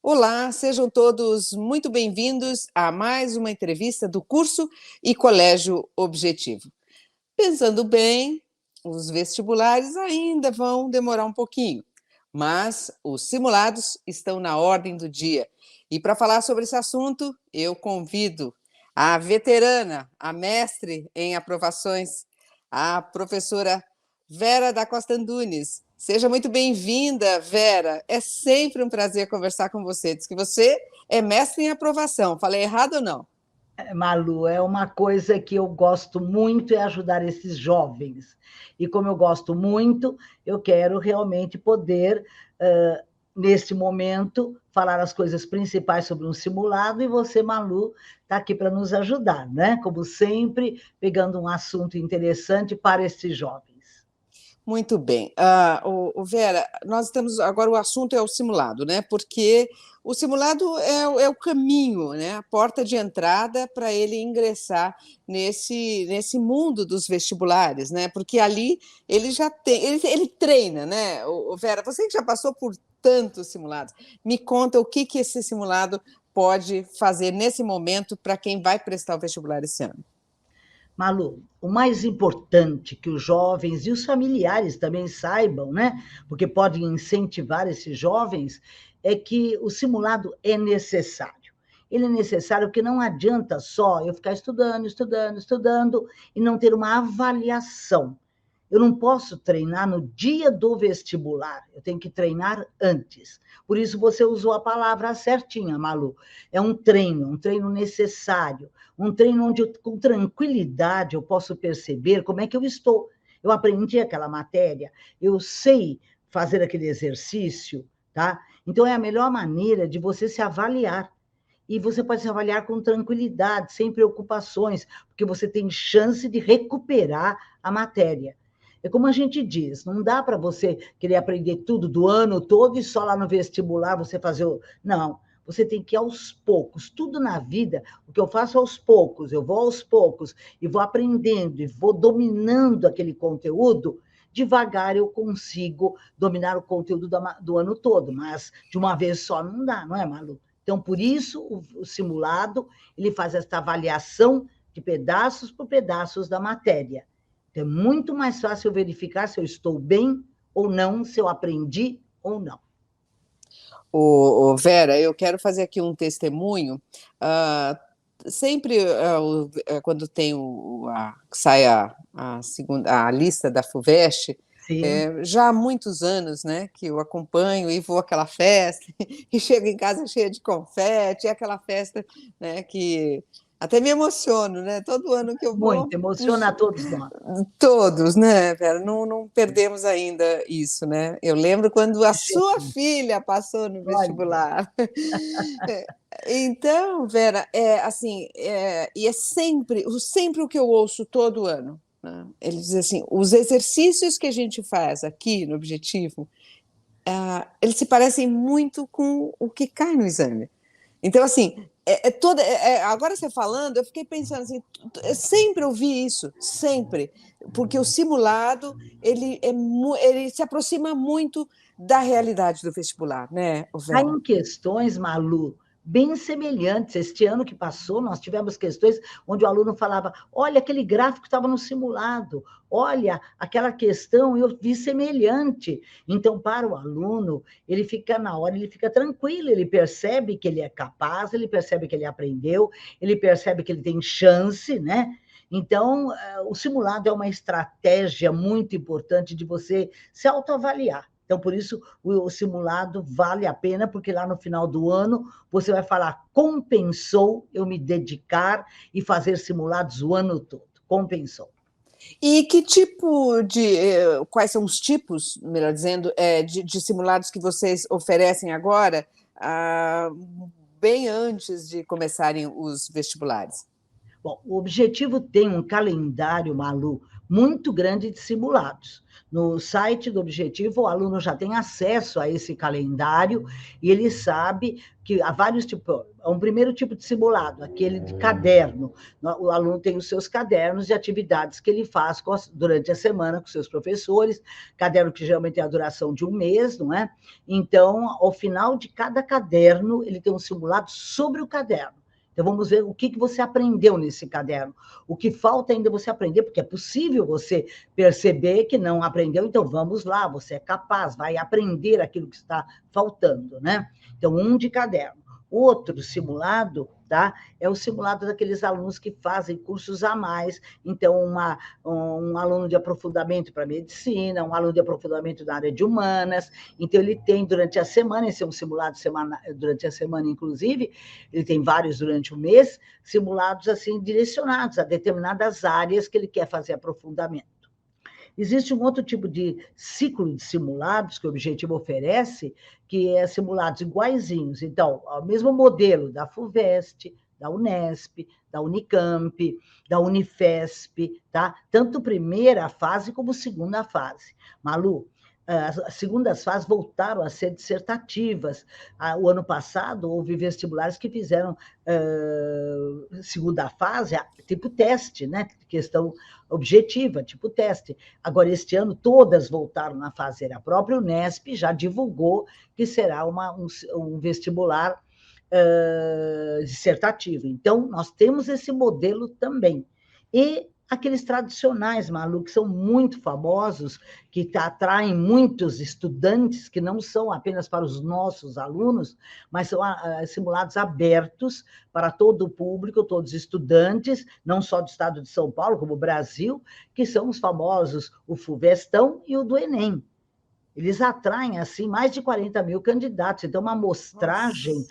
Olá, sejam todos muito bem-vindos a mais uma entrevista do curso e Colégio Objetivo. Pensando bem, os vestibulares ainda vão demorar um pouquinho, mas os simulados estão na ordem do dia. E para falar sobre esse assunto, eu convido a veterana, a mestre em aprovações, a professora Vera da Costa Antunes. Seja muito bem-vinda, Vera. É sempre um prazer conversar com você. Diz que você é mestre em aprovação. Falei errado ou não? Malu, é uma coisa que eu gosto muito, é ajudar esses jovens. E como eu gosto muito, eu quero realmente poder, neste momento, falar as coisas principais sobre um simulado, e você, Malu, está aqui para nos ajudar, né? Como sempre, pegando um assunto interessante para esses jovens. Muito bem. Vera, nós estamos agora, o assunto é o simulado, né? Porque o simulado é o caminho, né? A porta de entrada para ele ingressar nesse mundo dos vestibulares, né? Porque ali ele já tem, ele treina, né? Vera, você que já passou por tantos simulados, me conta o que esse simulado pode fazer nesse momento para quem vai prestar o vestibular esse ano. Malu, o mais importante que os jovens e os familiares também saibam, né? Porque podem incentivar esses jovens, é que o simulado é necessário. Ele é necessário porque não adianta só eu ficar estudando, estudando, estudando e não ter uma avaliação. Eu não posso treinar no dia do vestibular, eu tenho que treinar antes. Por isso você usou a palavra certinha, Malu. É um treino necessário, um treino onde eu, com tranquilidade eu posso perceber como é que eu estou. Eu aprendi aquela matéria, eu sei fazer aquele exercício, tá? Então é a melhor maneira de você se avaliar. E você pode se avaliar com tranquilidade, sem preocupações, porque você tem chance de recuperar a matéria. É como a gente diz, não dá para você querer aprender tudo do ano todo e só lá no vestibular você fazer o. Não, você tem que ir aos poucos. Tudo na vida, o que eu faço aos poucos, eu vou aos poucos e vou aprendendo e vou dominando aquele conteúdo. Devagar eu consigo dominar o conteúdo do ano todo, mas de uma vez só não dá, não é, Malu? Então, por isso, o simulado ele faz esta avaliação de pedaços por pedaços da matéria. É muito mais fácil verificar se eu estou bem ou não, se eu aprendi ou não. Vera, eu quero fazer aqui um testemunho. Ah, sempre quando tem sai a lista da FUVEST, Sim. já há muitos anos, né, que eu acompanho e vou àquela festa e chego em casa cheia de confete, é aquela festa, né, que até me emociono, né? Todo ano que eu Muito, vou, emociona puxa, a todos nós. todos, né, Vera? Não perdemos ainda isso, né? Eu lembro quando a sua filha passou no Olha, vestibular. É, então, Vera, assim, e é sempre o que eu ouço todo ano, né? Eles dizem assim, os exercícios que a gente faz aqui no Objetivo, eles se parecem muito com o que cai no exame. Então, assim, agora você falando, eu fiquei pensando assim, eu sempre ouvi isso, sempre, porque o simulado, ele se aproxima muito da realidade do vestibular, né, há Vera? em questões, Malu, bem semelhantes. Este ano que passou, nós tivemos questões onde o aluno falava: olha, aquele gráfico estava no simulado, olha, aquela questão eu vi semelhante. Então, para o aluno, ele fica na hora, ele fica tranquilo, ele percebe que ele é capaz, ele percebe que ele aprendeu, ele percebe que ele tem chance, né? Então, o simulado é uma estratégia muito importante de você se autoavaliar. Então, por isso, o simulado vale a pena, porque lá no final do ano você vai falar: compensou eu me dedicar e fazer simulados o ano todo. Compensou. E que tipo quais são os tipos, melhor dizendo, de simulados que vocês oferecem agora, bem antes de começarem os vestibulares? Bom, o objetivo tem um calendário, Malu, muito grande de simulados. No site do Objetivo, o aluno já tem acesso a esse calendário e ele sabe que há vários tipos. Um primeiro tipo de simulado, aquele de caderno. O aluno tem os seus cadernos de atividades que ele faz durante a semana com seus professores, caderno que geralmente tem a duração de um mês, não é? Então, ao final de cada caderno, ele tem um simulado sobre o caderno. Então, vamos ver o que você aprendeu nesse caderno. O que falta ainda você aprender, porque é possível você perceber que não aprendeu, então vamos lá, você é capaz, vai aprender aquilo que está faltando, né? Então, um de caderno. Outro simulado, tá? É o simulado daqueles alunos que fazem cursos a mais. Então, um aluno de aprofundamento para medicina, um aluno de aprofundamento na área de humanas. Então, ele tem durante a semana, esse é um simulado durante a semana, inclusive, ele tem vários durante o mês, simulados assim direcionados a determinadas áreas que ele quer fazer aprofundamento. Existe um outro tipo de ciclo de simulados que o Objetivo oferece, que é simulados iguaizinhos. Então, o mesmo modelo da FUVEST, da Unesp, da Unicamp, da Unifesp, tá? Tanto primeira fase como segunda fase. Malu, as segundas fases voltaram a ser dissertativas. O ano passado, houve vestibulares que fizeram segunda fase, tipo teste, né? Questão objetiva, tipo teste. Agora, este ano, todas voltaram na fase. A própria Unesp já divulgou que será um vestibular dissertativo. Então, nós temos esse modelo também. E aqueles tradicionais, Malu, que são muito famosos, que atraem muitos estudantes, que não são apenas para os nossos alunos, mas são simulados abertos para todo o público, todos os estudantes, não só do estado de São Paulo, como o Brasil, que são os famosos, o FUVESTão e o do Enem. Eles atraem, assim, mais de 40 mil candidatos. Então, uma amostragem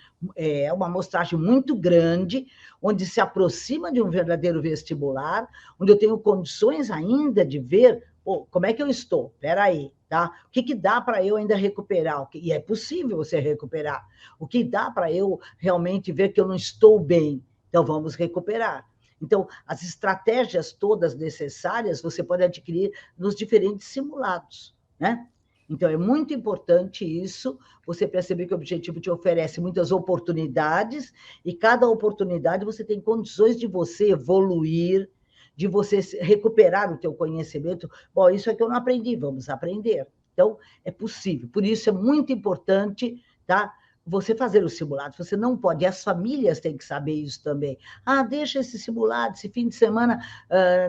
muito grande, onde se aproxima de um verdadeiro vestibular, onde eu tenho condições ainda de ver como é que eu estou. Espera aí, tá? O que dá para eu ainda recuperar? E é possível você recuperar. O que dá para eu realmente ver que eu não estou bem? Então, vamos recuperar. Então, as estratégias todas necessárias você pode adquirir nos diferentes simulados, né? Então, é muito importante isso, você perceber que o Objetivo te oferece muitas oportunidades, e cada oportunidade você tem condições de você evoluir, de você recuperar o teu conhecimento. Bom, isso é que eu não aprendi, vamos aprender. Então, é possível. Por isso, é muito importante, tá? Você fazer o simulado, você não pode, e as famílias têm que saber isso também. Deixa esse simulado, esse fim de semana,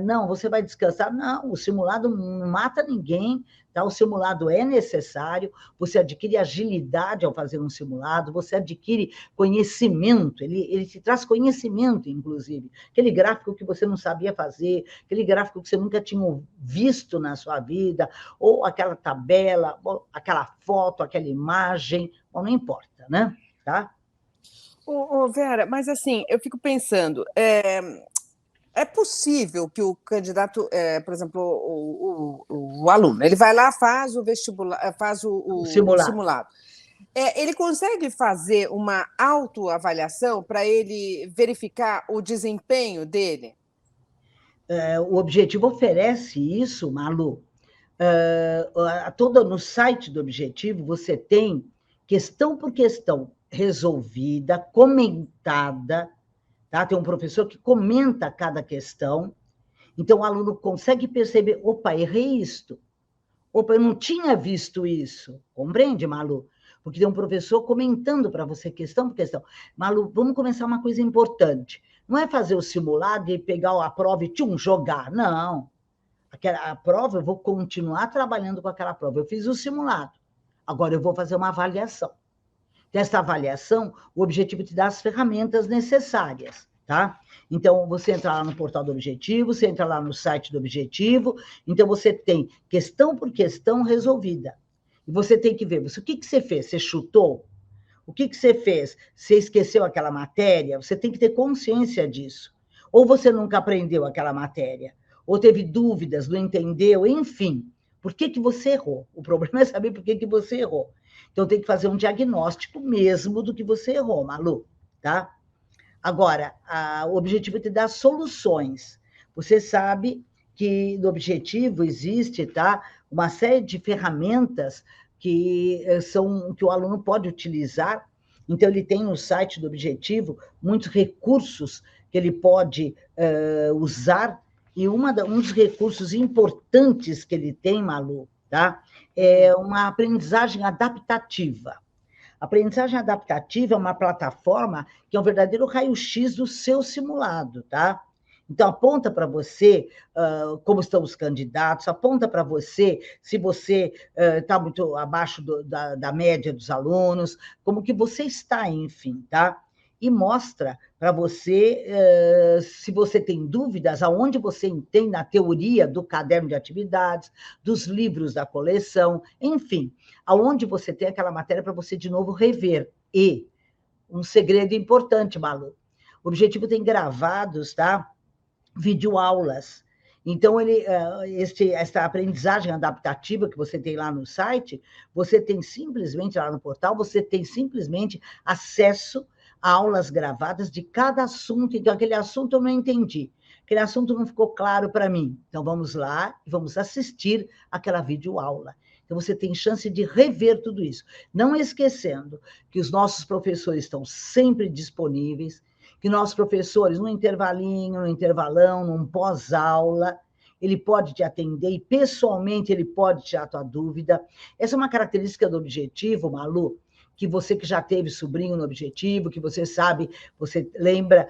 não, você vai descansar. Não, o simulado não mata ninguém, tá? O simulado é necessário, você adquire agilidade ao fazer um simulado, você adquire conhecimento, ele te traz conhecimento, inclusive. Aquele gráfico que você não sabia fazer, aquele gráfico que você nunca tinha visto na sua vida, ou aquela tabela, ou aquela foto, aquela imagem, bom, não importa, né? Tá? Vera, mas assim, eu fico pensando, é possível que o candidato, por exemplo, o aluno, ele vai lá, faz o vestibular, faz o simulado. Ele consegue fazer uma autoavaliação para ele verificar o desempenho dele? O Objetivo oferece isso, Malu. No site do Objetivo, você tem questão por questão resolvida, comentada, tá? Tem um professor que comenta cada questão, então o aluno consegue perceber, opa, errei isto, opa, eu não tinha visto isso, compreende, Malu? Porque tem um professor comentando para você questão por questão. Malu, vamos começar uma coisa importante, não é fazer o simulado e pegar a prova e jogar, não. A prova, eu vou continuar trabalhando com aquela prova, eu fiz o simulado, agora eu vou fazer uma avaliação. Dessa avaliação, o Objetivo te dá as ferramentas necessárias, tá? Então, você entra lá no portal do Objetivo, você entra lá no site do Objetivo, então você tem questão por questão resolvida. E você tem que ver, o que você fez? Você chutou? O que você fez? Você esqueceu aquela matéria? Você tem que ter consciência disso. Ou você nunca aprendeu aquela matéria, ou teve dúvidas, não entendeu, enfim. Por que você errou? O problema é saber por que você errou. Então, tem que fazer um diagnóstico mesmo do que você errou, Malu, tá? Agora, o Objetivo é te dar soluções. Você sabe que no Objetivo existe, tá, uma série de ferramentas que que o aluno pode utilizar. Então, ele tem no site do Objetivo muitos recursos que ele pode usar, e um dos recursos importantes que ele tem, Malu, tá, é uma aprendizagem adaptativa. A aprendizagem adaptativa é uma plataforma que é um verdadeiro raio-x do seu simulado, tá? Então, aponta para você como estão os candidatos, aponta para você se você está muito abaixo da média dos alunos, como que você está, enfim, tá? E mostra para você, se você tem dúvidas, aonde você tem na teoria do caderno de atividades, dos livros da coleção, enfim, aonde você tem aquela matéria para você, de novo, rever. E um segredo importante, Malu, o Objetivo tem gravados, tá? Videoaulas. Então, essa aprendizagem adaptativa que você tem lá no site, você tem simplesmente, lá no portal, você tem simplesmente acesso a aulas gravadas de cada assunto. Então, aquele assunto eu não entendi, aquele assunto não ficou claro para mim. Então, vamos lá e vamos assistir aquela videoaula. Então, você tem chance de rever tudo isso. Não esquecendo que os nossos professores estão sempre disponíveis, que nossos professores, no intervalinho, no intervalão, num pós-aula, ele pode te atender e, pessoalmente, ele pode tirar a tua dúvida. Essa é uma característica do Objetivo, Malu, que você que já teve sobrinho no Objetivo, que você sabe, você lembra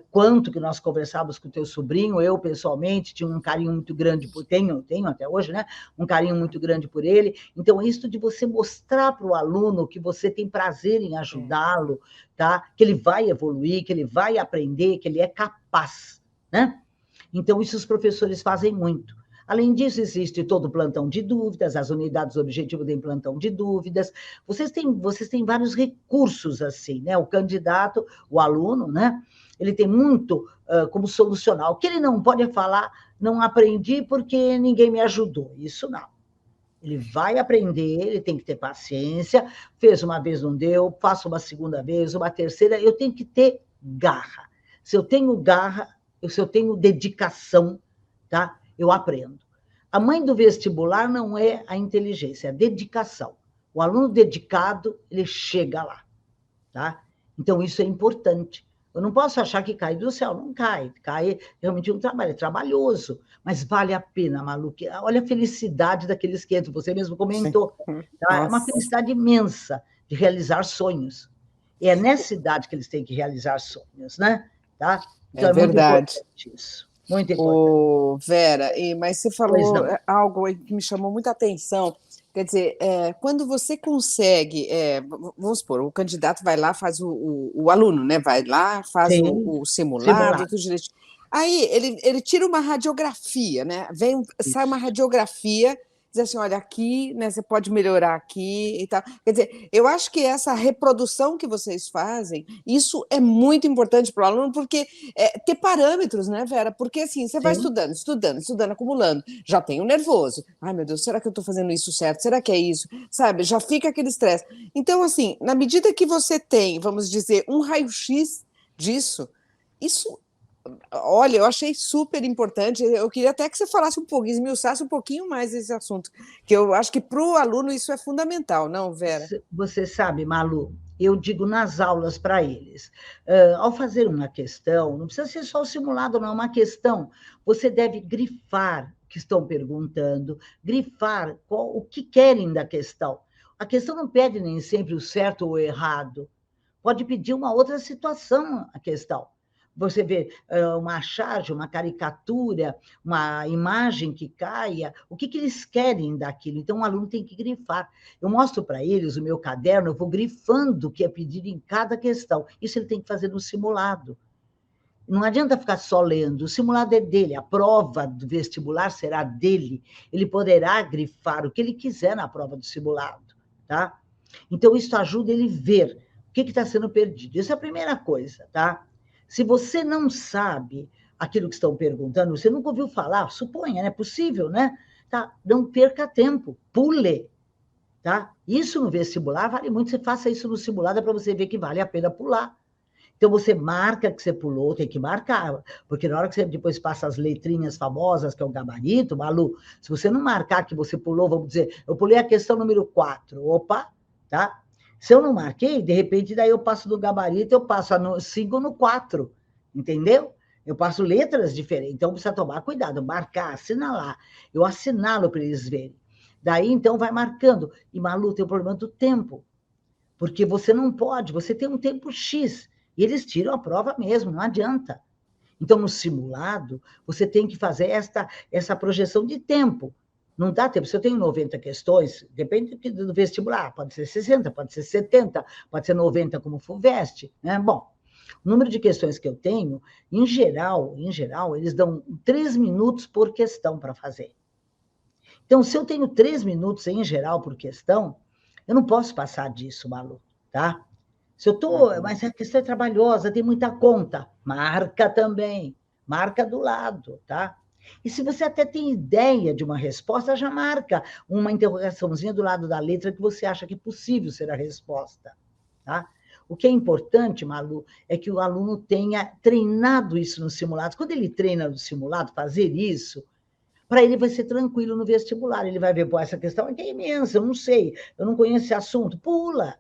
quanto que nós conversávamos com o teu sobrinho. Eu, pessoalmente, tinha um carinho muito grande tenho até hoje, né? Um carinho muito grande por ele. Então, isso de você mostrar para o aluno que você tem prazer em ajudá-lo, tá? Que ele vai evoluir, que ele vai aprender, que ele é capaz, né? Então, isso os professores fazem muito. Além disso, existe todo o plantão de dúvidas, as unidades do Objetivo têm plantão de dúvidas. Vocês têm vários recursos assim, né? O candidato, o aluno, né? Ele tem muito como solucionar. O que ele não pode é falar, não aprendi porque ninguém me ajudou. Isso não. Ele vai aprender, ele tem que ter paciência. Fez uma vez, não deu, faço uma segunda vez, uma terceira. Eu tenho que ter garra. Se eu tenho garra, se eu tenho dedicação, tá? Eu aprendo. A mãe do vestibular não é a inteligência, é a dedicação. O aluno dedicado, ele chega lá, tá? Então, isso é importante. Eu não posso achar que cai do céu, não cai. Cai realmente um trabalho, é trabalhoso, mas vale a pena, Malu. Olha a felicidade daqueles que entram, você mesmo comentou. Tá? É uma felicidade imensa de realizar sonhos. E é nessa idade que eles têm que realizar sonhos, né? Tá? Então, é verdade. Muito importante isso. Muito importante. Vera, mas você falou algo que me chamou muita atenção. Quer dizer, quando você consegue, vamos supor, o candidato vai lá, faz o aluno, né? Vai lá, faz o simulado, tudo direitinho. Aí ele tira uma radiografia, né? Sai uma radiografia, diz assim, olha, aqui, né, você pode melhorar aqui e tal. Quer dizer, eu acho que essa reprodução que vocês fazem, isso é muito importante para o aluno, porque ter parâmetros, né, Vera? Porque assim, você vai estudando, acumulando, já tem o nervoso. Ai, meu Deus, será que eu estou fazendo isso certo? Será que é isso? Sabe, já fica aquele estresse. Então, assim, na medida que você tem, vamos dizer, um raio-x disso, isso... Olha, eu achei super importante. Eu queria até que você falasse um pouquinho, esmiuçasse um pouquinho mais esse assunto, que eu acho que para o aluno isso é fundamental, não, Vera? Você sabe, Malu, eu digo nas aulas para eles, ao fazer uma questão, não precisa ser só o simulado, não, uma questão, você deve grifar o que estão perguntando, grifar o que querem da questão. A questão não pede nem sempre o certo ou o errado, pode pedir uma outra situação a questão. Você vê uma charge, uma caricatura, uma imagem que caia, o que eles querem daquilo? Então, o aluno tem que grifar. Eu mostro para eles o meu caderno, eu vou grifando o que é pedido em cada questão. Isso ele tem que fazer no simulado. Não adianta ficar só lendo, o simulado é dele, a prova do vestibular será dele. Ele poderá grifar o que ele quiser na prova do simulado, tá? Então, isso ajuda ele a ver o que está sendo perdido. Isso é a primeira coisa, tá? Se você não sabe aquilo que estão perguntando, você nunca ouviu falar, suponha, não é possível, né? Tá? Não perca tempo, pule, tá? Isso no vestibular vale muito, você faça isso no simulado para você ver que vale a pena pular. Então, você marca que você pulou, tem que marcar, porque na hora que você depois passa as letrinhas famosas, que é o gabarito, Malu, se você não marcar que você pulou, vamos dizer, eu pulei a questão número 4, opa, tá? Se eu não marquei, de repente, daí eu passo do gabarito, eu passo sigo no 4, entendeu? Eu passo letras diferentes, então precisa tomar cuidado, marcar, assinalar. Eu assinalo para eles verem. Daí, então, vai marcando. E, Malu, tem o problema do tempo, porque você não pode, você tem um tempo X, e eles tiram a prova mesmo, não adianta. Então, no simulado, você tem que fazer essa projeção de tempo. Não dá tempo. Se eu tenho 90 questões, depende do vestibular, pode ser 60, pode ser 70, pode ser 90 como FUVEST, né? Bom, o número de questões que eu tenho, em geral, eles dão 3 minutos por questão para fazer. Então, se eu tenho 3 minutos, em geral, por questão, eu não posso passar disso, Malu, tá? Se eu estou, mas a questão é trabalhosa, tem muita conta, marca também, marca do lado, tá? E se você até tem ideia de uma resposta, já marca uma interrogaçãozinha do lado da letra que você acha que é possível ser a resposta, tá? O que é importante, Malu, é que o aluno tenha treinado isso no simulado. Quando ele treina no simulado, fazer isso, para ele vai ser tranquilo no vestibular. Ele vai ver, pô, essa questão aqui é imensa, eu não sei, eu não conheço esse assunto. Pula,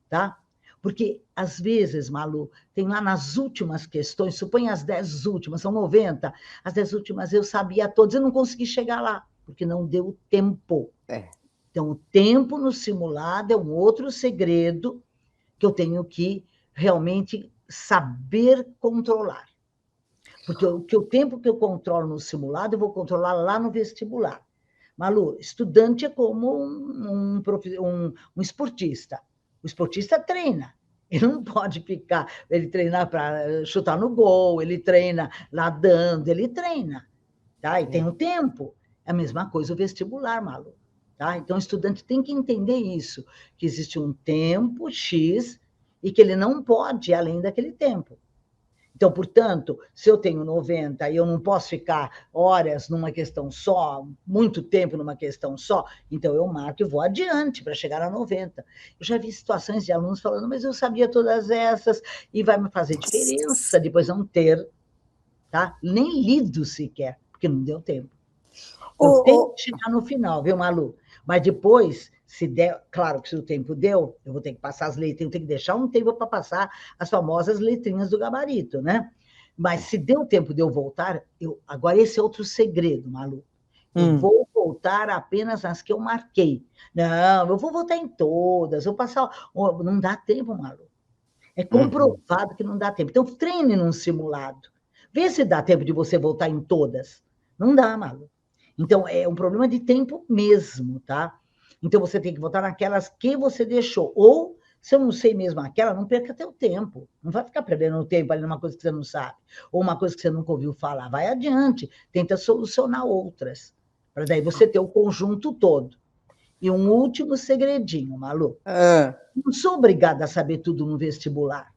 tá? Porque, às vezes, Malu, tem lá nas últimas questões, supõe as 10 últimas, são 90, as 10 últimas eu sabia todas, eu não consegui chegar lá, porque não deu tempo. Então, o tempo no simulado é um outro segredo que eu tenho que realmente saber controlar. Porque o tempo que eu controlo no simulado, eu vou controlar lá no vestibular. Malu, estudante é como um esportista. O esportista treina. Ele não pode ficar, ele treinar para chutar no gol, ele treina nadando, ele treina. Tá? E tem um tempo. É a mesma coisa o vestibular, Malu. Tá? Então, o estudante tem que entender isso, que existe um tempo X e que ele não pode ir além daquele tempo. Então, portanto, se eu tenho 90 e eu não posso ficar horas numa questão só, muito tempo numa questão só, então eu marco e vou adiante para chegar a 90. Eu já vi situações de alunos falando, mas eu sabia todas essas, e vai me fazer diferença depois não ter, tá? Nem lido sequer, porque não deu tempo. Eu tenho que chegar no final, viu, Malu? Mas depois, se der, claro que se o tempo deu, eu vou ter que passar as letrinhas, eu tenho que deixar um tempo para passar as famosas letrinhas do gabarito, né? Mas se deu tempo de eu voltar, agora esse é outro segredo, Malu. Eu vou voltar apenas nas que eu marquei. Não, eu vou voltar em todas, vou passar. Não dá tempo, Malu. É comprovado que não dá tempo. Então, treine num simulado. Vê se dá tempo de você voltar em todas. Não dá, Malu. Então, é um problema de tempo mesmo, tá? Então, você tem que voltar naquelas que você deixou. Ou, se eu não sei mesmo aquela, não perca teu tempo. Não vai ficar perdendo tempo ali numa coisa que você não sabe. Ou uma coisa que você nunca ouviu falar. Vai adiante. Tenta solucionar outras. Para daí você ter o conjunto todo. E um último segredinho, Malu. Não sou obrigada a saber tudo no vestibular,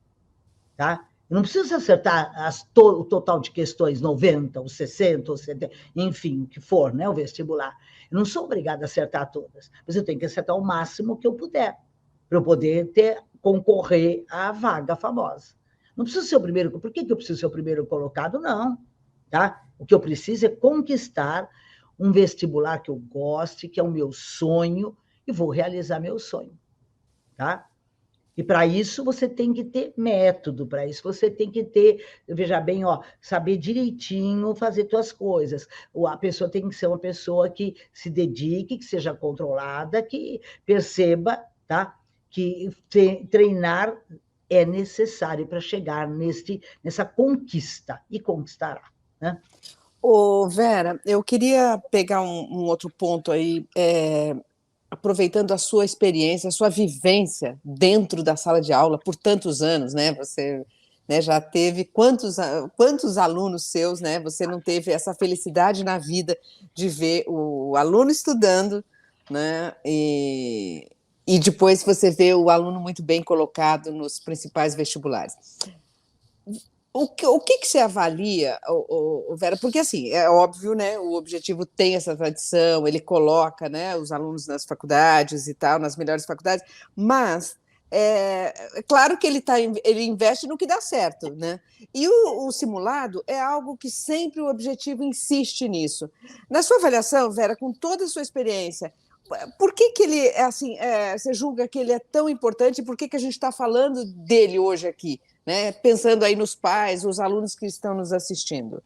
tá? Eu não preciso acertar o total de questões, 90, ou 60, ou 70, enfim, o que for, né, o vestibular. Eu não sou obrigada a acertar todas, mas eu tenho que acertar o máximo que eu puder, para eu poder concorrer à vaga famosa. Não preciso ser o primeiro. Por que eu preciso ser o primeiro colocado? Não, tá? O que eu preciso é conquistar um vestibular que eu goste, que é o meu sonho, e vou realizar meu sonho. Tá? E para isso você tem que ter método, para isso você tem que ter, veja bem, ó, saber direitinho fazer suas coisas. A pessoa tem que ser uma pessoa que se dedique, que seja controlada, que perceba, tá? Que treinar é necessário para chegar nessa conquista, e conquistará, né? Vera, eu queria pegar um outro ponto aí, aproveitando a sua experiência, a sua vivência dentro da sala de aula por tantos anos, né? Você, né, já teve quantos alunos seus, né? Você não teve essa felicidade na vida de ver o aluno estudando, né? E depois você vê o aluno muito bem colocado nos principais vestibulares. O que você avalia, Vera? Porque, assim, é óbvio, né? O Objetivo tem essa tradição, ele coloca, né, os alunos nas faculdades e tal, nas melhores faculdades, mas É claro que ele investe no que dá certo, né? E o simulado é algo que sempre o objetivo insiste nisso. Na sua avaliação, Vera, com toda a sua experiência, por que que ele é assim? Você julga que ele é tão importante? Por que que a gente está falando dele hoje aqui, né? Pensando aí nos pais, os alunos que estão nos assistindo.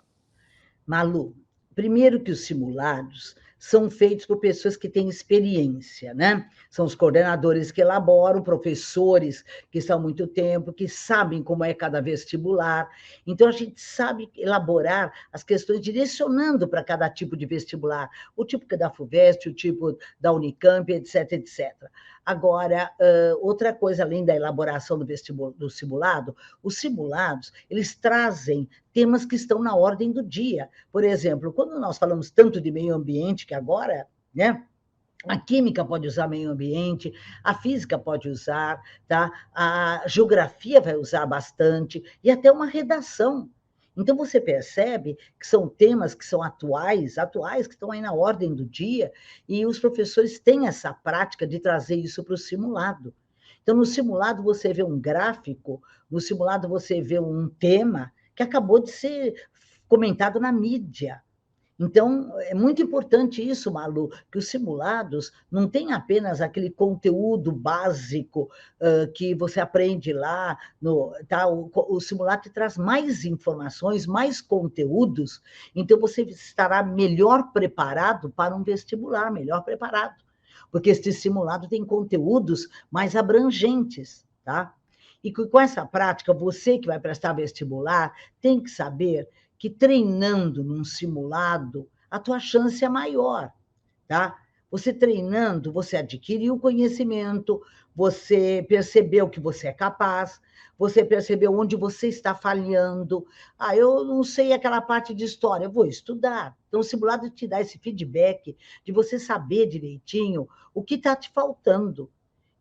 Malu, primeiro que os simulados são feitos por pessoas que têm experiência, né? São os coordenadores que elaboram, professores que estão há muito tempo, que sabem como é cada vestibular. Então, a gente sabe elaborar as questões direcionando para cada tipo de vestibular, o tipo que é da FUVEST, o tipo da Unicamp, etc, etc. Agora, outra coisa, além da elaboração do simulado, os simulados, eles trazem temas que estão na ordem do dia. Por exemplo, quando nós falamos tanto de meio ambiente, que agora, né? A química pode usar meio ambiente, a física pode usar, tá? A geografia vai usar bastante, e até uma redação. Então, você percebe que são temas que são atuais, que estão aí na ordem do dia, e os professores têm essa prática de trazer isso para o simulado. Então, no simulado, você vê um gráfico, no simulado, você vê um tema que acabou de ser comentado na mídia. Então, é muito importante isso, Malu, que os simulados não têm apenas aquele conteúdo básico que você aprende lá, tá? O simulado te traz mais informações, mais conteúdos, então você estará melhor preparado para um vestibular, melhor preparado, porque este simulado tem conteúdos mais abrangentes, tá? E com essa prática, você que vai prestar vestibular tem que saber que treinando num simulado, a tua chance é maior, tá? Você treinando, você adquiriu o conhecimento, você percebeu que você é capaz, você percebeu onde você está falhando. Ah, eu não sei aquela parte de história, eu vou estudar. Então, o simulado te dá esse feedback de você saber direitinho o que está te faltando.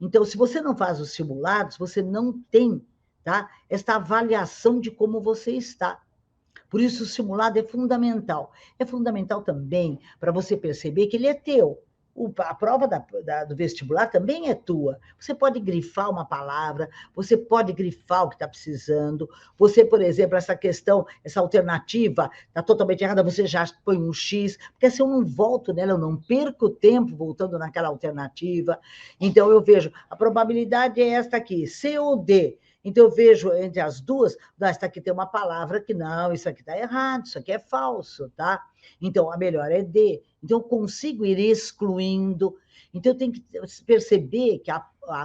Então, se você não faz os simulados, você não tem, tá? Esta avaliação de como você está. Por isso, o simulado é fundamental. É fundamental também para você perceber que ele é teu. A prova do vestibular também é tua. Você pode grifar uma palavra, você pode grifar o que está precisando. Você, por exemplo, essa questão, essa alternativa está totalmente errada, você já põe um X, porque assim eu não volto nela, eu não perco tempo voltando naquela alternativa. Então, eu vejo, a probabilidade é esta aqui, C ou D. Então, eu vejo entre as duas, esta aqui tem uma palavra que não, isso aqui está errado, isso aqui é falso, tá? Então, a melhor é D. Então, eu consigo ir excluindo. Então, eu tenho que perceber que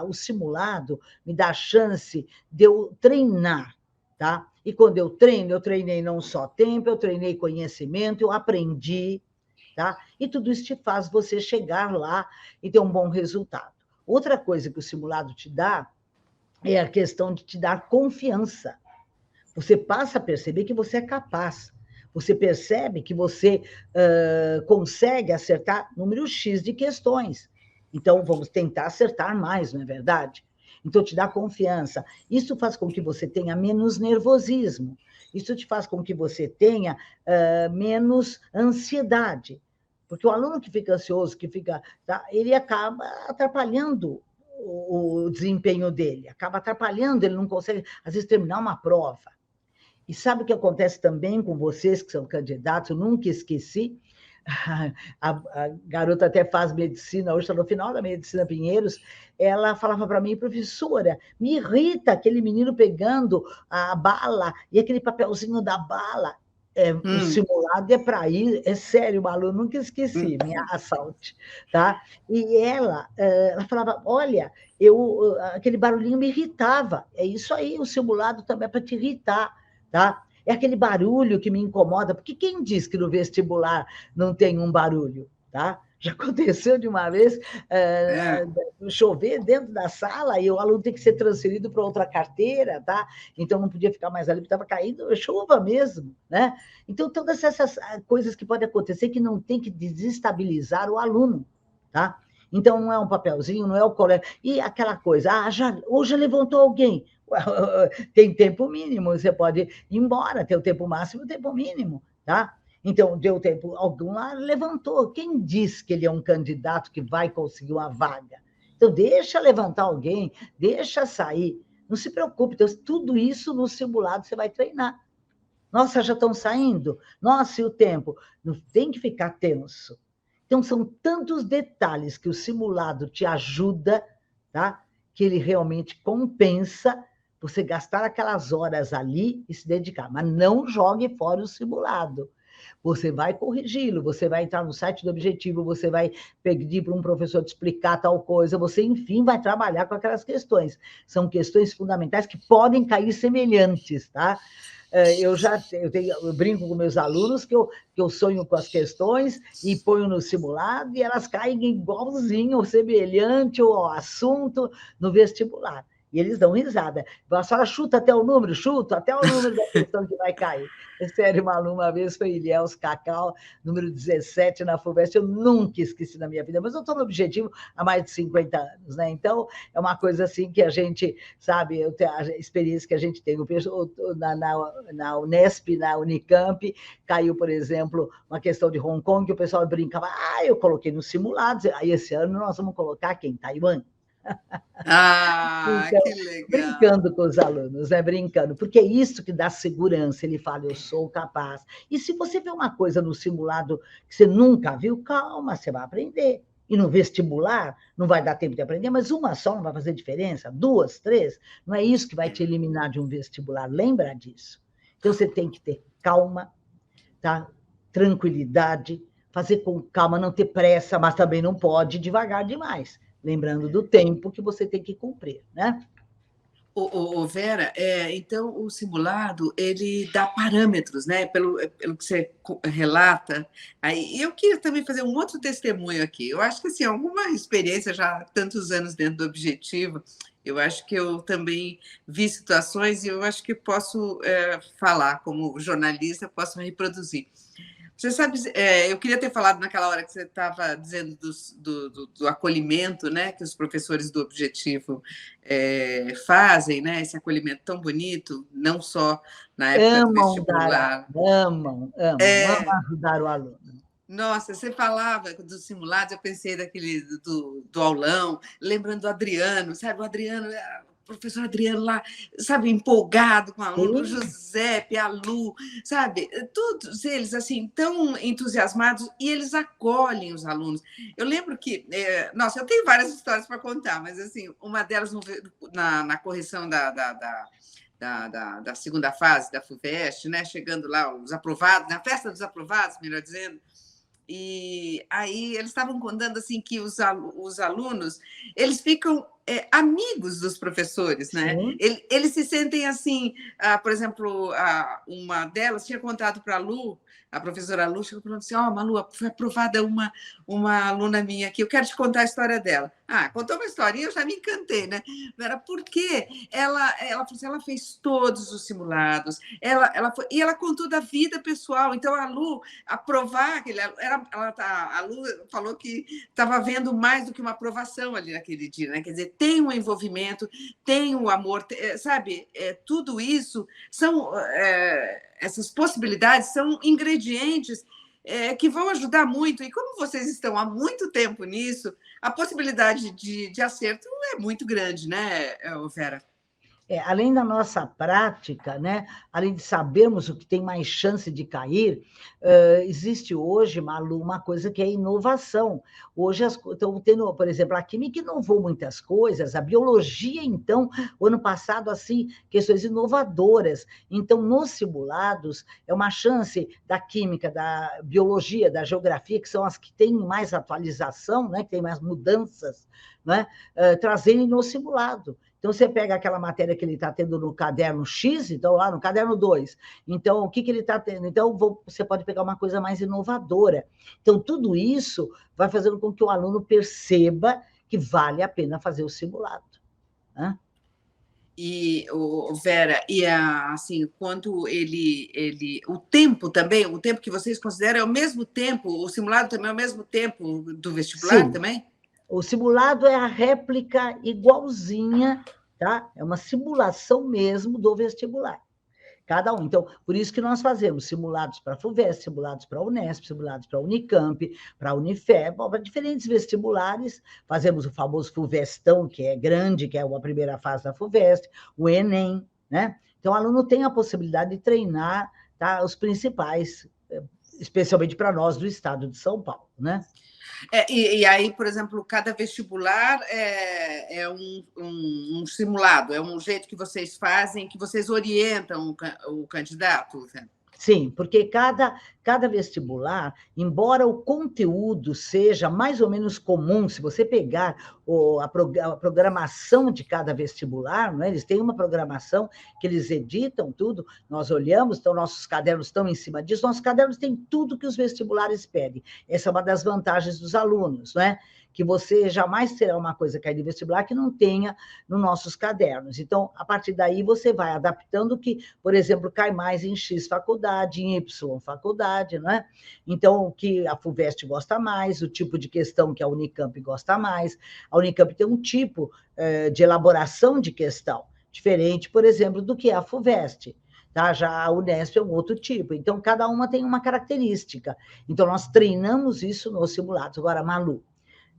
o simulado me dá a chance de eu treinar, tá? E quando eu treino, eu treinei não só tempo, eu treinei conhecimento, eu aprendi, tá? E tudo isso te faz você chegar lá e ter um bom resultado. Outra coisa que o simulado te dá é a questão de te dar confiança. Você passa a perceber que você é capaz. Você percebe que você consegue acertar número X de questões. Então, vamos tentar acertar mais, não é verdade? Então, te dá confiança. Isso faz com que você tenha menos nervosismo. Isso te faz com que você tenha menos ansiedade. Porque o aluno que fica ansioso, tá, ele acaba atrapalhando o desempenho dele, acaba atrapalhando, ele não consegue, às vezes, terminar uma prova. E sabe o que acontece também com vocês que são candidatos? Eu nunca esqueci. A garota até faz medicina, hoje está no final da medicina Pinheiros, ela falava para mim, professora, me irrita aquele menino pegando a bala e aquele papelzinho da bala. O simulado é para ir, é sério, Malu, nunca esqueci, minha assalte, tá? E ela falava, olha, aquele barulhinho me irritava, é isso aí, o simulado também é para te irritar, tá? É aquele barulho que me incomoda, porque quem diz que no vestibular não tem um barulho, tá? Já aconteceu de uma vez chover dentro da sala e o aluno tem que ser transferido para outra carteira, tá? Então não podia ficar mais ali, porque estava caindo chuva mesmo, né? Então, todas essas coisas que podem acontecer que não tem que desestabilizar o aluno, tá? Então, não é um papelzinho, não é o colega. E aquela coisa, hoje levantou alguém. Tem tempo mínimo, você pode ir embora, tem o tempo máximo e o tempo mínimo, tá? Então, deu tempo, algum lá levantou. Quem diz que ele é um candidato que vai conseguir uma vaga? Então, deixa levantar alguém, deixa sair. Não se preocupe, então, tudo isso no simulado você vai treinar. Nossa, já estão saindo? Nossa, e o tempo? Não tem que ficar tenso. Então, são tantos detalhes que o simulado te ajuda, tá? Que ele realmente compensa você gastar aquelas horas ali e se dedicar. Mas não jogue fora o simulado. Você vai corrigi-lo, você vai entrar no site do Objetivo, você vai pedir para um professor te explicar tal coisa, você, enfim, vai trabalhar com aquelas questões. São questões fundamentais que podem cair semelhantes, tá? Eu brinco com meus alunos que eu sonho com as questões e ponho no simulado e elas caem igualzinho, semelhante ao assunto no vestibular. E eles dão risada. A senhora chuta até o número? Chuta até o número da questão que vai cair. É sério, uma aluna uma vez foi Ilhéus Cacau, número 17 na FUVEST, eu nunca esqueci na minha vida, mas eu estou no Objetivo há mais de 50 anos, né? Então, é uma coisa assim que a gente, sabe, a experiência que a gente tem. Na Unesp, na Unicamp, caiu, por exemplo, uma questão de Hong Kong, que o pessoal brincava, eu coloquei no simulado, aí esse ano nós vamos colocar quem? Taiwan. Ah, Então, que legal. brincando com os alunos, né? Brincando, porque é isso que dá segurança. Ele fala, eu sou capaz. E se você vê uma coisa no simulado que você nunca viu, calma, você vai aprender. E no vestibular, não vai dar tempo de aprender, mas uma só não vai fazer diferença, duas, três, não é isso que vai te eliminar de um vestibular, lembra disso. Então, você tem que ter calma, tá? Tranquilidade, fazer com calma, não ter pressa, mas também não pode devagar demais, lembrando do tempo que você tem que cumprir, né? Vera, então o simulado ele dá parâmetros, né? Pelo que você relata. Aí eu queria também fazer um outro testemunho aqui. Eu acho que assim, alguma experiência já há tantos anos dentro do Objetivo, eu acho que eu também vi situações e eu acho que posso falar como jornalista, posso reproduzir. Você sabe, eu queria ter falado naquela hora que você estava dizendo do acolhimento, né, que os professores do Objetivo fazem, né, esse acolhimento tão bonito, não só na época do Amam dar vestibular. aula, amam ajudar o aluno. Nossa, você falava dos simulados, eu pensei daquele do aulão, lembrando do Adriano, sabe? O Adriano, o professor Adriano lá, sabe, empolgado com o aluno, o Giuseppe, a Lu, sabe? Todos eles, assim, tão entusiasmados e eles acolhem os alunos. Eu lembro que, nossa, eu tenho várias histórias para contar, mas, assim, uma delas na correção da segunda fase da FUVEST, né? Chegando lá, os aprovados, na festa dos aprovados, melhor dizendo. E aí eles estavam contando assim que os alunos eles ficam amigos dos professores, né? Eles se sentem assim, por exemplo, uma delas tinha contado para a Lu, a professora Lu, chegou falando assim, Malu, foi aprovada uma aluna minha aqui, eu quero te contar a história dela. Contou uma historinha, eu já me encantei, né? Era porque ela falou assim, ela fez todos os simulados, e ela contou da vida pessoal. Então, a Lu, aprovar, a Lu falou que estava vendo mais do que uma aprovação ali naquele dia, né? Quer dizer, tem um envolvimento, tem um amor, sabe? Tudo isso são essas possibilidades, são ingredientes que vão ajudar muito. E como vocês estão há muito tempo nisso, a possibilidade de acerto é muito grande, né, Vera? Além da nossa prática, né, além de sabermos o que tem mais chance de cair, existe hoje, Malu, uma coisa que é inovação. Hoje estão tendo, por exemplo, a química inovou muitas coisas, a biologia, então, o ano passado, assim, questões inovadoras. Então, nos simulados, é uma chance da química, da biologia, da geografia, que são as que têm mais atualização, né, que têm mais mudanças, né, trazerem no simulado. Então, você pega aquela matéria que ele está tendo no caderno X, então, lá no caderno 2. Então, o que ele está tendo? Então, você pode pegar uma coisa mais inovadora. Então, tudo isso vai fazendo com que o aluno perceba que vale a pena fazer o simulado. Né? E, Vera, assim, quando o tempo também, o tempo que vocês consideram é o mesmo tempo, o simulado também é o mesmo tempo do vestibular. Sim. Também? O simulado é a réplica igualzinha, tá? É uma simulação mesmo do vestibular. Cada um. Então, por isso que nós fazemos simulados para a FUVEST, simulados para a Unesp, simulados para a Unicamp, para a Unifeb, para diferentes vestibulares. Fazemos o famoso FUVESTão, que é grande, que é a primeira fase da FUVEST, o Enem, né? Então, o aluno tem a possibilidade de treinar, tá, os principais, especialmente para nós do estado de São Paulo, né? E aí, por exemplo, cada vestibular é um simulado, é um jeito que vocês fazem, que vocês orientam o candidato? Sim, porque cada vestibular, embora o conteúdo seja mais ou menos comum, se você pegar a programação de cada vestibular, não é? Eles têm uma programação que eles editam tudo, nós olhamos, então nossos cadernos estão em cima disso, nossos cadernos têm tudo que os vestibulares pedem. Essa é uma das vantagens dos alunos, não é? Que você jamais terá uma coisa cair de vestibular que não tenha nos nossos cadernos. Então, a partir daí, você vai adaptando o que, por exemplo, cai mais em X faculdade, em Y faculdade, não é? Então, o que a FUVEST gosta mais, o tipo de questão que a Unicamp gosta mais. A Unicamp tem um tipo de elaboração de questão, diferente, por exemplo, do que é a FUVEST. Tá? Já a Unesp é um outro tipo. Então, cada uma tem uma característica. Então, nós treinamos isso nos simulados. Agora, Malu,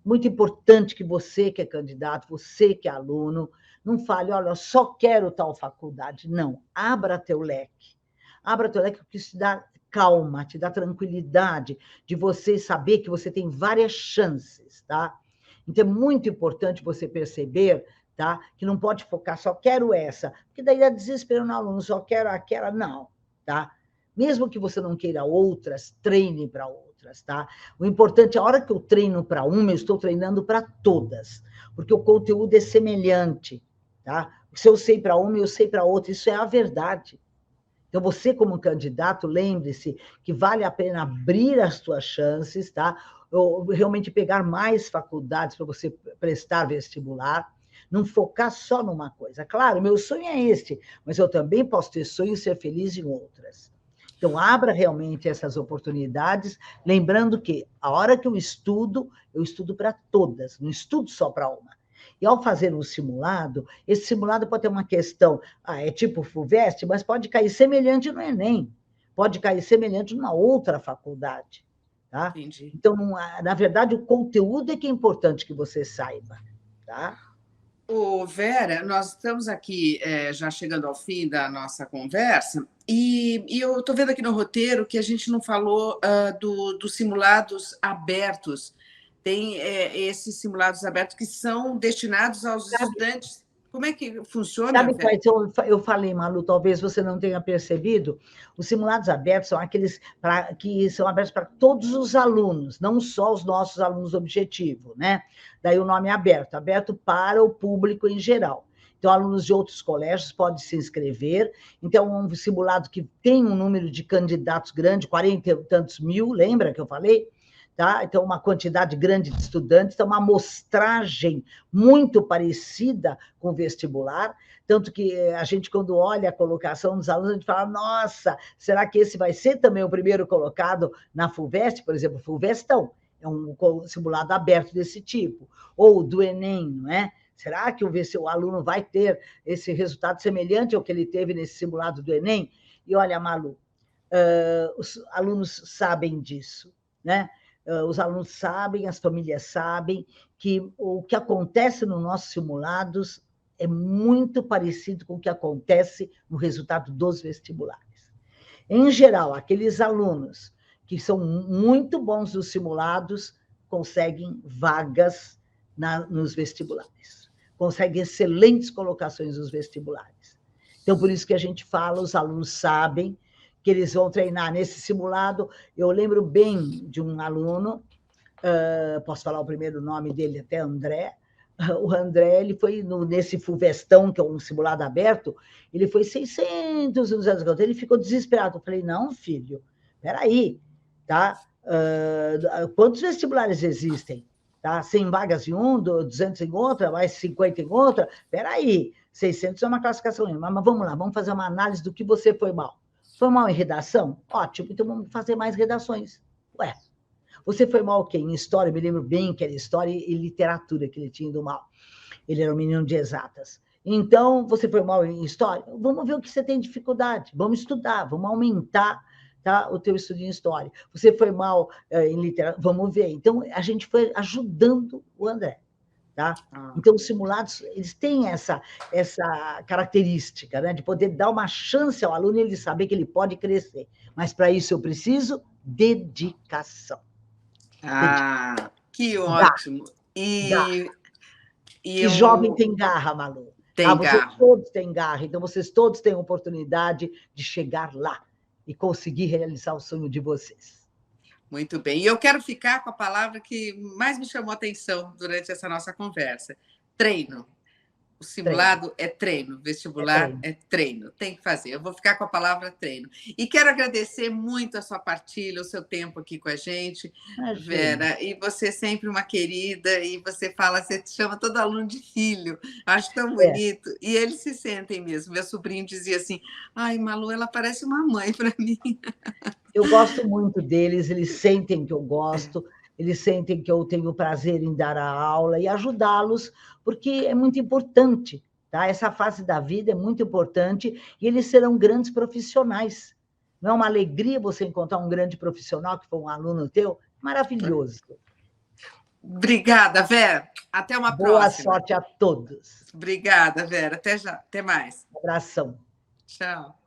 muito importante que você que é candidato, você que é aluno, não fale, olha, eu só quero tal faculdade. Não, abra teu leque. Abra teu leque, porque isso te dá calma, te dá tranquilidade de você saber que você tem várias chances, tá? Então, é muito importante você perceber, tá? Que não pode focar, só quero essa, porque daí dá desespero no aluno, só quero aquela, não, tá? Mesmo que você não queira outras, treine para outras, tá? O importante, a hora que eu treino para uma, eu estou treinando para todas, porque o conteúdo é semelhante, tá? Se eu sei para uma, eu sei para outra, isso é a verdade. Então, você, como candidato, lembre-se que vale a pena abrir as suas chances, tá? Ou realmente pegar mais faculdades para você prestar vestibular, não focar só numa coisa. Claro, meu sonho é este, mas eu também posso ter sonho e ser feliz em outras. Então, abra realmente essas oportunidades, lembrando que a hora que eu estudo para todas, não estudo só para uma. E ao fazer um simulado, esse simulado pode ter uma questão, é tipo FUVEST, mas pode cair semelhante no Enem, pode cair semelhante numa outra faculdade. Tá? Entendi. Então, na verdade, o conteúdo é que é importante que você saiba. Tá? Ô, Vera, nós estamos aqui já chegando ao fim da nossa conversa, e eu estou vendo aqui no roteiro que a gente não falou dos simulados abertos. Tem esses simulados abertos que são destinados aos estudantes. Como é que funciona, Sabe Vera? quais eu falei, Malu, talvez você não tenha percebido, os simulados abertos são aqueles que são abertos para todos os alunos, não só os nossos alunos objetivo, né? Daí o nome é aberto, aberto para o público em geral. Então, alunos de outros colégios podem se inscrever. Então, é um simulado que tem um número de candidatos grande, 40 e tantos mil, lembra que eu falei? Tá? Então, uma quantidade grande de estudantes, então, uma amostragem muito parecida com o vestibular, tanto que a gente, quando olha a colocação dos alunos, a gente fala, nossa, será que esse vai ser também o primeiro colocado na FUVEST, por exemplo, FUVESTão, é um simulado aberto desse tipo, ou do Enem, não é? Será que o aluno vai ter esse resultado semelhante ao que ele teve nesse simulado do Enem? E olha, Malu, os alunos sabem disso, né? Os alunos sabem, as famílias sabem que o que acontece nos nossos simulados é muito parecido com o que acontece no resultado dos vestibulares. Em geral, aqueles alunos que são muito bons nos simulados conseguem vagas nos vestibulares, conseguem excelentes colocações nos vestibulares. Então, por isso que a gente fala, os alunos sabem que eles vão treinar nesse simulado. Eu lembro bem de um aluno, posso falar o primeiro nome dele até, André. O André, ele foi nesse FUVESTão, que é um simulado aberto, ele foi 600 anos, ele ficou desesperado. Eu falei, não, filho, peraí, tá? Quantos vestibulares existem? Tá? 100 vagas em um, 200 em outra, mais 50 em outra? Peraí, 600 é uma classificação, mas vamos lá, vamos fazer uma análise do que você foi mal. Foi mal em redação? Ótimo, então vamos fazer mais redações. Ué, você foi mal o quê? Em história, eu me lembro bem que era história e literatura que ele tinha ido mal. Ele era um menino de exatas. Então, você foi mal em história? Vamos ver o que você tem dificuldade, vamos estudar, vamos aumentar, tá, o teu estudo em história. Você foi mal em literatura? Vamos ver. Então, a gente foi ajudando o André. Tá? Então, os simulados eles têm essa característica, né, de poder dar uma chance ao aluno ele saber que ele pode crescer. Mas, para isso, eu preciso dedicação. Ah, que Dá, ótimo! dá. E E jovem eu tem garra, Malu. Tá? tem Vocês garra. todos têm garra, então vocês todos têm oportunidade de chegar lá e conseguir realizar o sonho de vocês. Muito bem. E eu quero ficar com a palavra que mais me chamou a atenção durante essa nossa conversa: treino. O Treino, simulado é treino, é vestibular treino. é treino, tem que fazer. Eu vou ficar com a palavra treino. E quero agradecer muito a sua partilha, o seu tempo aqui com a gente, Imagina. Vera. E você é sempre uma querida, e você fala, você chama todo aluno de filho. Acho tão É. bonito. E eles se sentem mesmo. Meu sobrinho dizia assim: ai, Malu, ela parece uma mãe para mim. Eu gosto muito deles, eles sentem que eu gosto, eles sentem que eu tenho prazer em dar a aula e ajudá-los, porque é muito importante, tá? Essa fase da vida é muito importante e eles serão grandes profissionais. Não é uma alegria você encontrar um grande profissional que foi um aluno teu? Maravilhoso. Obrigada, Vera. Até uma Boa próxima. sorte a todos. Obrigada, Vera. Até já. Até mais. Um abração. Tchau.